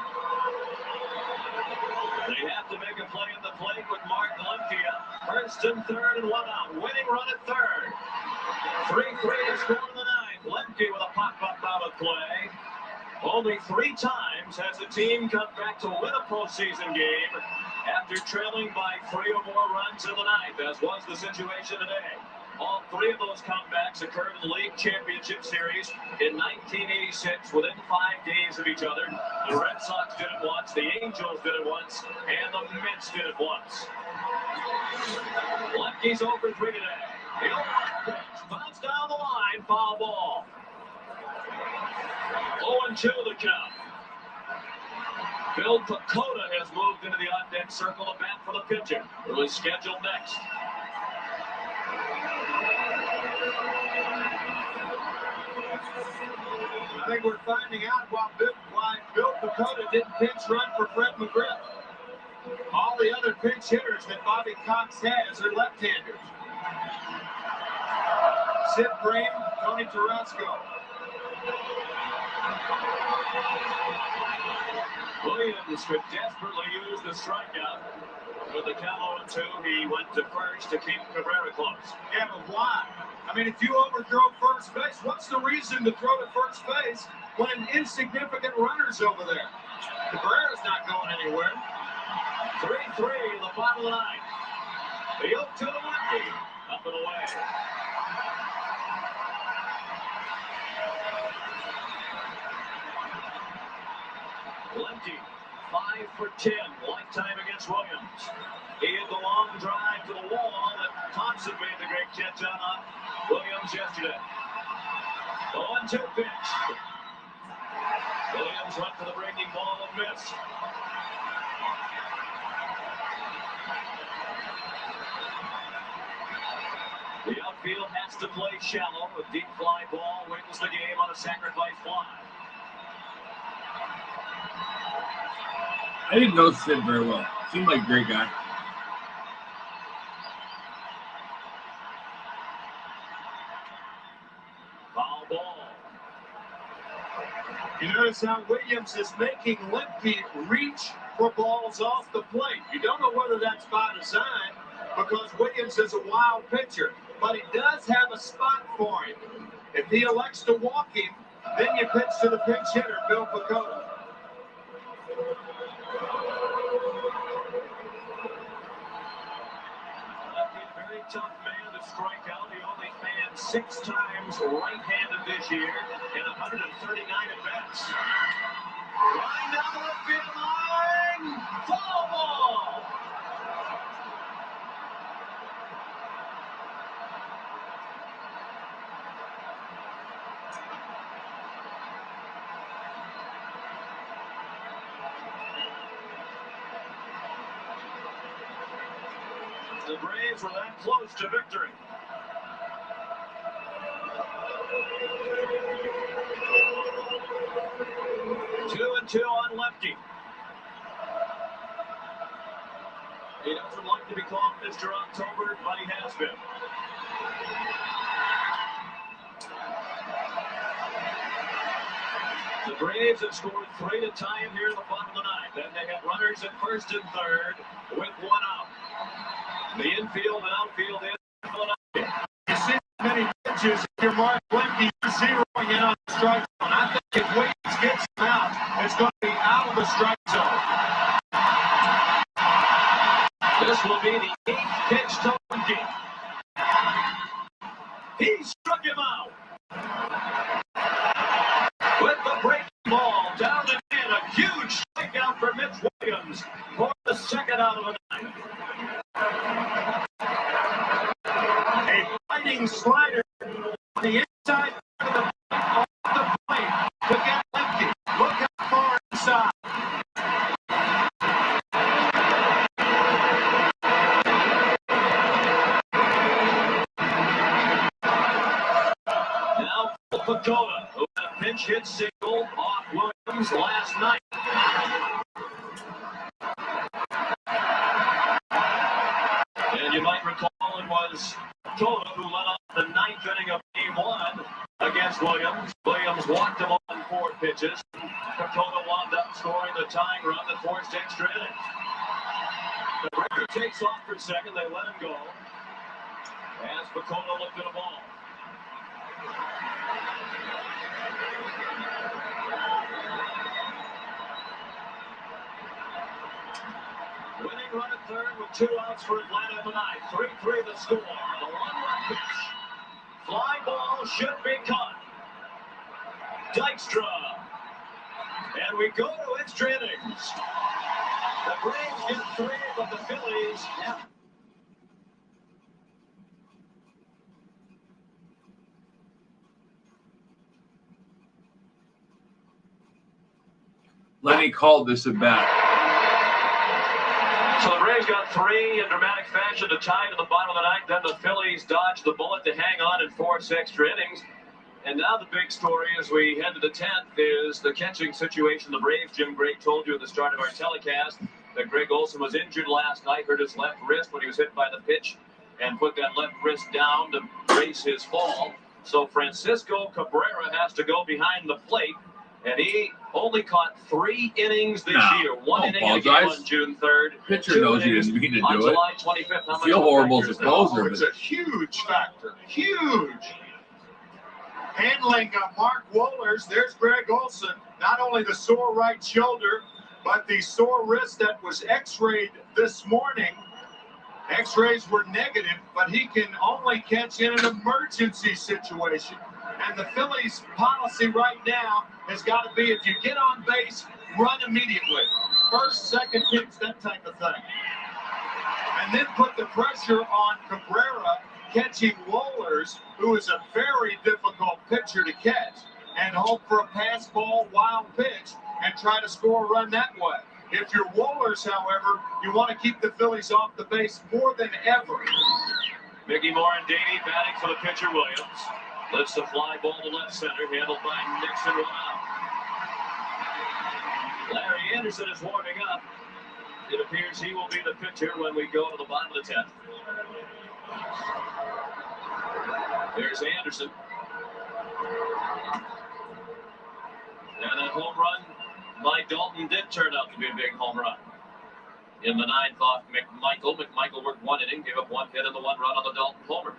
A: They have to make a play at the plate with Mark Lemke up. First and third and 1 out. Winning run at third. 3-3 to score in the ninth. Lemke with a pop-up out of play. Only 3 times has the team come back to win a postseason game after trailing by 3 or more runs in the ninth, as was the situation today. All 3 of those comebacks occurred in the League Championship Series in 1986 within 5 days of each other. The Red Sox did it once, the Angels did it once, and the Mets did it once. Lemke's over 3 today. The 0-1 pitch bounced down the line, foul ball. 0-2 the count. Bill Pecota has moved into the on-deck circle to bat for the pitcher, who is scheduled next.
B: I think we're finding out why Bill Pecota didn't pinch run for Fred McGriff. All the other pinch hitters that Bobby Cox has are left-handers. Sid Bream, Tony Tarasco.
A: Williams could desperately use the strikeout. With the count 0-2, he went to first to keep Cabrera close.
B: Yeah, but why? I mean, if you overthrow first base, what's the reason to throw to first base when insignificant runner's over there? Cabrera's not going anywhere.
A: 3-3 in the bottom of the ninth. The 0-2 to Lemke. Up and away. Lemke 5 for 10 lifetime against Williams. He had the long drive to the wall that Thompson made the great catch on Williams yesterday. The 1-2 pitch. Williams went for the breaking ball and missed. The outfield has to play shallow. A deep fly ball wins the game on a sacrifice fly.
C: I didn't know Sid very well. Seemed like a great guy.
A: Foul ball.
B: You notice how Williams is making Limpy reach for balls off the plate. You don't know whether that's by design because Williams is a wild pitcher, but he does have a spot for him. If he elects to walk him, then you pitch to the pinch hitter, Bill Pecota.
A: Very tough man to strike out. He only fanned 6 times right-handed this year in 139 at-bats. Line down the left field line. Foul ball. The Braves were that close to victory. Two and two on lefty. He doesn't like to be called Mr. October, but he has been. The Braves have scored 3 to tie him here in the bottom of the 9th. Then they have runners at first and third with 1 out. The infield and outfield is Philadelphia.
B: You see many pitches if you're Mark Lemke zeroing in on the strike zone. I think if Williams gets him out, it's going to be out of the strike zone.
A: This will be the 8th pitch to Lemke. He struck him out. With the breaking ball down and in, a huge strikeout for Mitch Williams for the 2nd out of the 9th.
B: A fighting slider on the inside of the off the plate to get Lemke. Look how far inside.
A: Now Pecota, who had a pinch hit single off Williams last night. And you might recall it was Pecota who led off the 9th inning of Game 1 against Williams. Williams walked him on 4 pitches. Pecota wound up scoring the tying run that forced extra innings. The Breaker takes off for second. They let him go as Pecota looked at a ball. Winning run at third with 2 outs for Atlanta tonight. 3-3 the score. The 1-1 pitch. Fly ball should be caught. Dykstra. And we go to extra innings. The Braves get 3, but the Phillies have.
C: Lenny called this a bet.
A: So the Braves got 3 in dramatic fashion to tie to the bottom of the 9th. Then the Phillies dodged the bullet to hang on and force extra innings. And now the big story as we head to the 10th is the catching situation. The Braves, Jim Gray told you at the start of our telecast that Greg Olson was injured last night, hurt his left wrist when he was hit by the pitch and put that left wrist down to brace his fall. So Francisco Cabrera has to go behind the plate. And he only caught 3 innings this year. 1 inning in a game on June 3rd.
C: Pitcher knows he didn't mean to
A: on
C: do it.
A: July 25th. How
C: Feel
A: much
C: horrible as a closer.
B: It's a huge factor. Huge. Handling Mark Wohlers. There's Greg Olson. Not only the sore right shoulder, but the sore wrist that was x-rayed this morning. X-rays were negative, but he can only catch in an emergency situation. And the Phillies' policy right now has got to be, if you get on base, run immediately. first, second kicks, that type of thing. And then put the pressure on Cabrera catching Wohlers, who is a very difficult pitcher to catch, and hope for a pass ball, wild pitch, and try to score a run that way. If you're Wohlers, however, you want to keep the Phillies off the base more than ever.
A: Mickey Morandini batting for the pitcher Williams. Lifts the fly ball to left center, handled by Nixon, 1 out. Larry Anderson is warming up. It appears he will be the pitcher when we go to the bottom of the 10th. There's Anderson. And that home run by Dalton did turn out to be a big home run. In the 9th off McMichael. McMichael worked 1 inning, gave up 1 hit and the 1 run on the Dalton homer.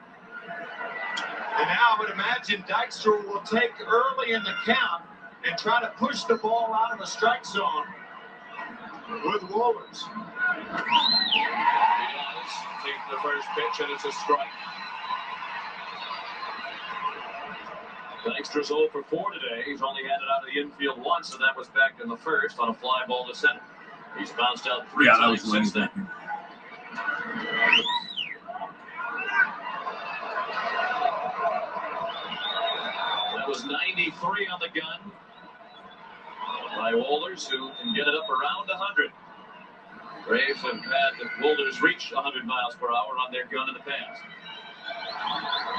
B: And now I would imagine Dykstra will take early in the count and try to push the ball out of the strike zone with Wohlers.
A: He does. Take the first pitch and it's a strike. Dykstra's 0 for 4 today. He's only had it out of the infield once, and that was back in the first on a fly ball to center. He's bounced out 3 times since then. That was 93 on the gun by Wohlers, who can get it up around 100. Braves have had Wohlers reach 100 miles per hour on their gun in the past.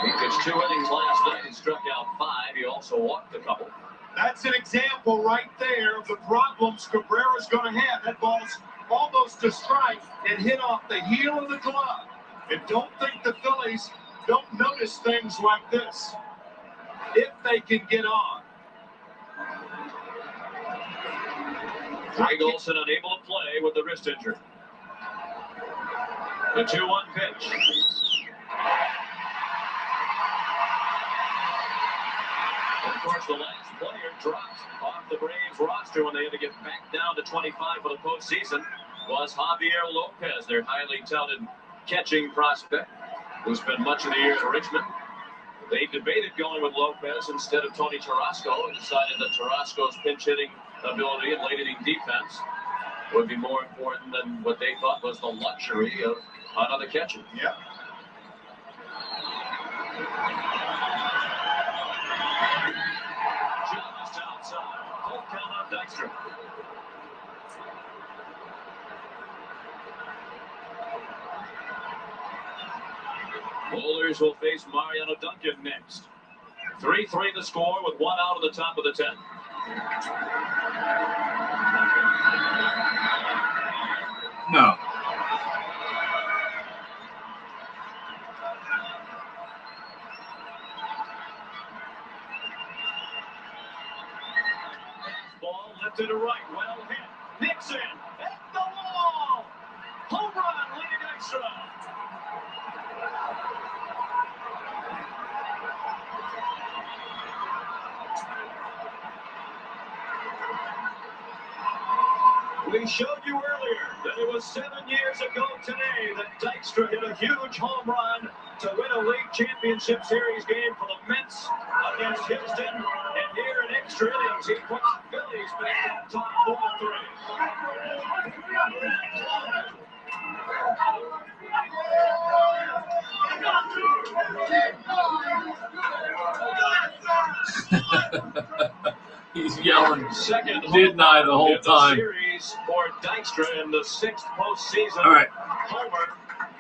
A: He pitched 2 innings last night and struck out 5. He also walked a couple.
B: That's an example right there of the problems Cabrera's going to have. That ball's almost a strike and hit off the heel of the glove. And don't think the Phillies don't notice things like this if they can get on.
A: Greg Olson unable to play with the wrist injury. The 2-1 pitch. Of course, the last player dropped off the Braves roster when they had to get back down to 25 for the postseason was Javier Lopez, their highly touted catching prospect, who spent much of the year in Richmond. They debated going with Lopez instead of Tony Tarasco and decided that Tarasco's pinch hitting ability and late inning defense would be more important than what they thought was the luxury of another catcher.
B: Yeah.
A: Just outside. Full count on Dykstra. Wohlers will face Mariano Duncan next. 3-3 the score with 1 out of the top of the 10th.
C: No.
A: Ball lifted to right, well hit. Nixon at the wall. Home run, Lee Dykstra. We showed you earlier that it was 7 years ago today that Dykstra hit a huge home run to win a league championship series game for the Mets against Houston. And here in extra innings, he puts the Phillies back on top
C: 4-3. He's yelling,
A: second
C: didn't I, the whole time.
A: Series for Dykstra in the 6th postseason.
C: All right.
A: Homer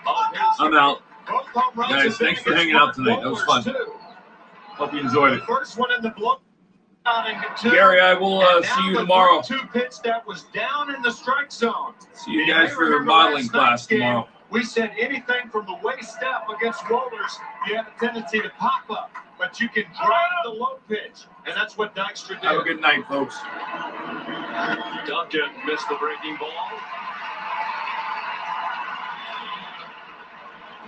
A: of his
C: I'm out.
B: Both home runs
C: Guys,
B: have been
C: thanks for
B: against
C: hanging out tonight. That was fun.
B: too.
C: Hope you enjoyed it.
B: The first one in the blowout.
C: Gary, I will see you tomorrow.
B: 2 pitch that was down in the strike zone.
C: See you guys for your modeling class tomorrow.
B: We said anything from the waist up against Wohlers, you have a tendency to pop up, but you can drive the low pitch, and that's what Dykstra did.
C: Have a good night, folks.
A: Duncan missed the breaking ball.